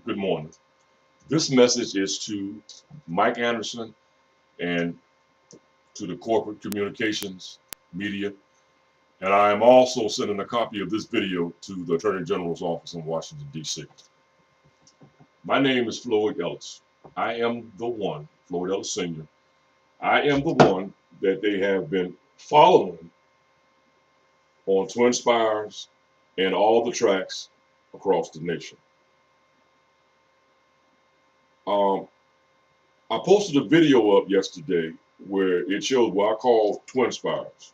Good morning. This message is to Mike Anderson and to the corporate communications media. And I am also sending a copy of this video to the Attorney General's office in Washington, D.C. My name is Floyd Ellis. I am the one, Floyd Ellis Sr. I am the one that they have been following on Twin Spires and all the tracks across the nation. Um, I posted a video up yesterday where it showed what I call Twin Spires.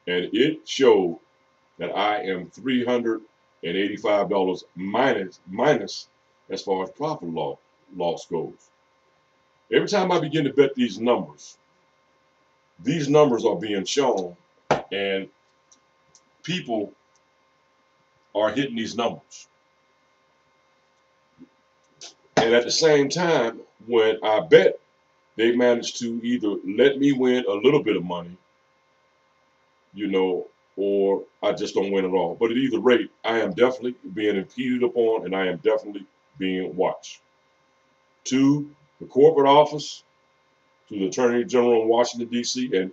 And it showed that I am $385 minus as far as profit loss goes. Every time I begin to bet these numbers are being shown, and people are hitting these numbers. And at the same time, when I bet, they manage to either let me win a little bit of money, or I just don't win at all. But at either rate, I am definitely being impeded upon, and I am definitely being watched. To the corporate office, to the Attorney General in Washington, D.C., and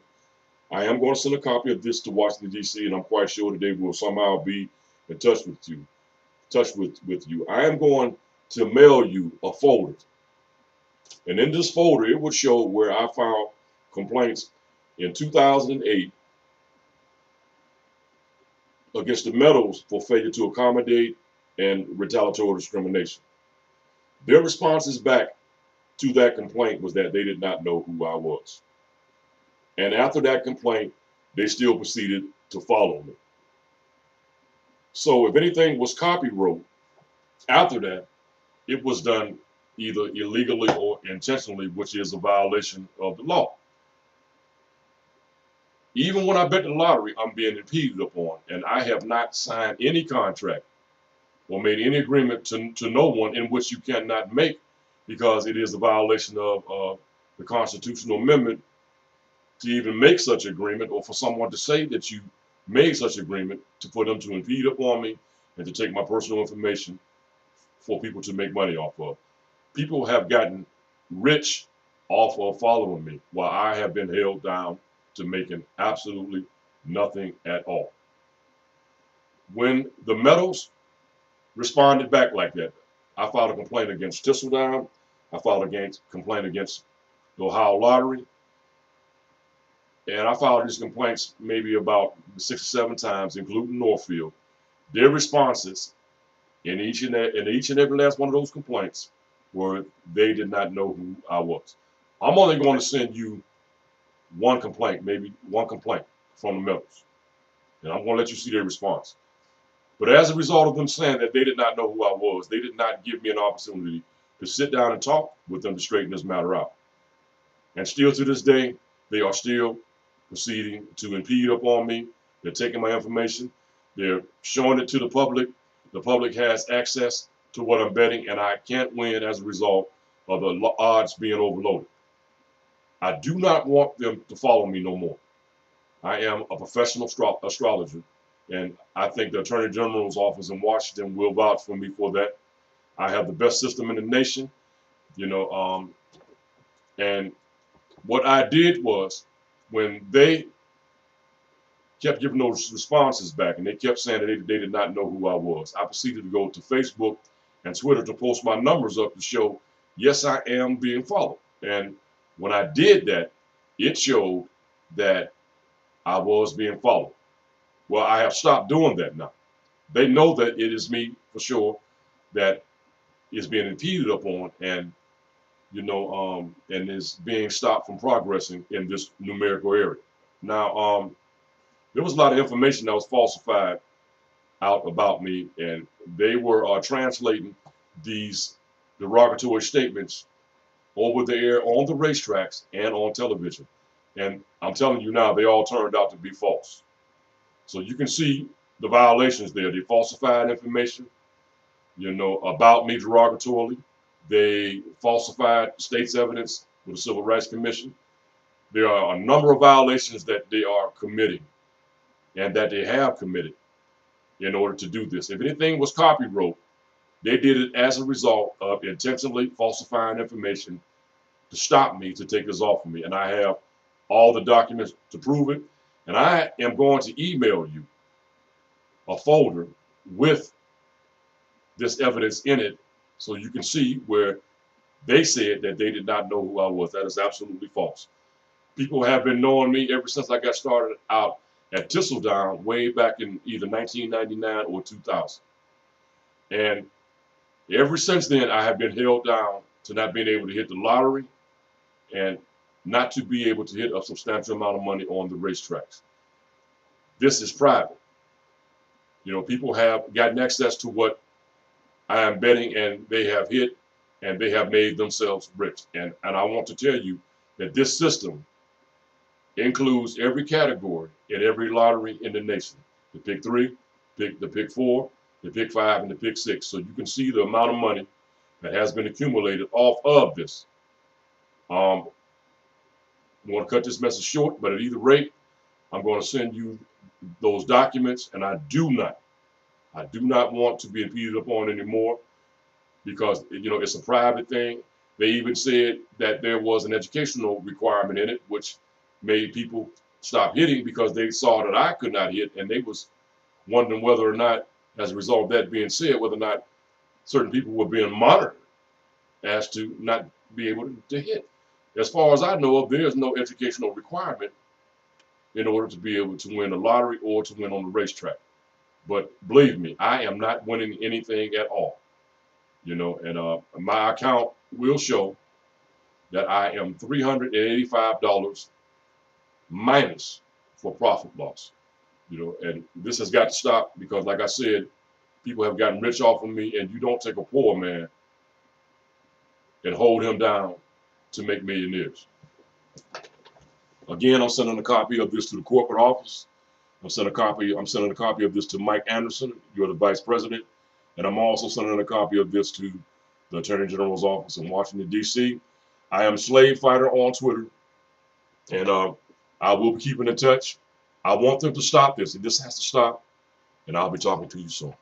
I am going to send a copy of this to Washington, D.C., and I'm quite sure that they will somehow be in touch with you. I am going to mail you a folder. And in this folder, it would show where I filed complaints in 2008 against the Meadows for failure to accommodate and retaliatory discrimination. Their responses back to that complaint was that they did not know who I was. And after that complaint, they still proceeded to follow me. So if anything was copywrote after that, it was done either illegally or intentionally, which is a violation of the law. Even when I bet the lottery, I'm being impeded upon, and I have not signed any contract or made any agreement to no one in which you cannot make, because it is a violation of the constitutional amendment to even make such agreement, or for someone to say that you made such agreement, for them to impede upon me and to take my personal information for people to make money off of. People have gotten rich off of following me, while I have been held down to making absolutely nothing at all. When the Meadows responded back like that, I filed a complaint against Thistledown. I filed a complaint against the Ohio Lottery. And I filed these complaints maybe about 6 or 7 times, including Northfield. Their responses in each and every last one of those complaints were they did not know who I was. I'm only going to send you maybe one complaint from the Meadows. And I'm going to let you see their response. But as a result of them saying that they did not know who I was, they did not give me an opportunity to sit down and talk with them to straighten this matter out. And still to this day, they are still proceeding to impede upon me. They're taking my information. They're showing it to the public. The public has access to what I'm betting, and I can't win as a result of the odds being overloaded. I do not want them to follow me no more. I am a professional astrologer, and I think the Attorney General's office in Washington will vouch for me for that. I have the best system in the nation, and what I did was, when they kept giving those responses back and they kept saying that they did not know who I was, I proceeded to go to Facebook and Twitter to post my numbers up to show, yes, I am being followed. And when I did that, it showed that I was being followed. Well, I have stopped doing that now. They know that it is me for sure that is being impeded upon, and and is being stopped from progressing in this numerical area. Now, there was a lot of information that was falsified out about me, and they were translating these derogatory statements over the air on the racetracks and on television. And I'm telling you now, they all turned out to be false. So you can see the violations there. They falsified information, about me derogatorily. They falsified state's evidence with the Civil Rights Commission. There are a number of violations that they are committing and that they have committed in order to do this. If anything was copywrote, They did it as a result of intentionally falsifying information to stop me, to take this off of me. And I have all the documents to prove it. And I am going to email you a folder with this evidence in it so you can see where they said that they did not know who I was. That is absolutely false. People have been knowing me ever since I got started out at Thistledown way back in either 1999 or 2000. And ever since then, I have been held down to not being able to hit the lottery and not to be able to hit a substantial amount of money on the racetracks. This is private. You know, people have gotten access to what I am betting, and they have hit, and they have made themselves rich. And I want to tell you that this system includes every category in every lottery in the nation. The pick 3, the pick 4, the pick 5, and the pick 6. So you can see the amount of money that has been accumulated off of this. I'm going to cut this message short, but at either rate, I'm going to send you those documents, and I do not want to be impeded upon anymore because, you know, it's a private thing. They even said that there was an educational requirement in it, which made people stop hitting because they saw that I could not hit, and they was wondering whether or not, as a result of that being said, whether or not certain people were being monitored as to not be able to hit. As far as I know of, there is no educational requirement in order to be able to win the lottery or to win on the racetrack. But believe me, I am not winning anything at all. You know, and my account will show that I am $385 minus for profit loss. You know, and this has got to stop because, like I said, people have gotten rich off of me, and you don't take a poor man and hold him down to make millionaires. Again, I'm sending a copy of this to the corporate office. I'm sending a copy of this to Mike Anderson, you're the vice president, and I'm also sending a copy of this to the Attorney General's office in Washington, D.C. I am Slave Fighter on Twitter, and I will be keeping in touch. I want them to stop this, and this has to stop, and I'll be talking to you soon.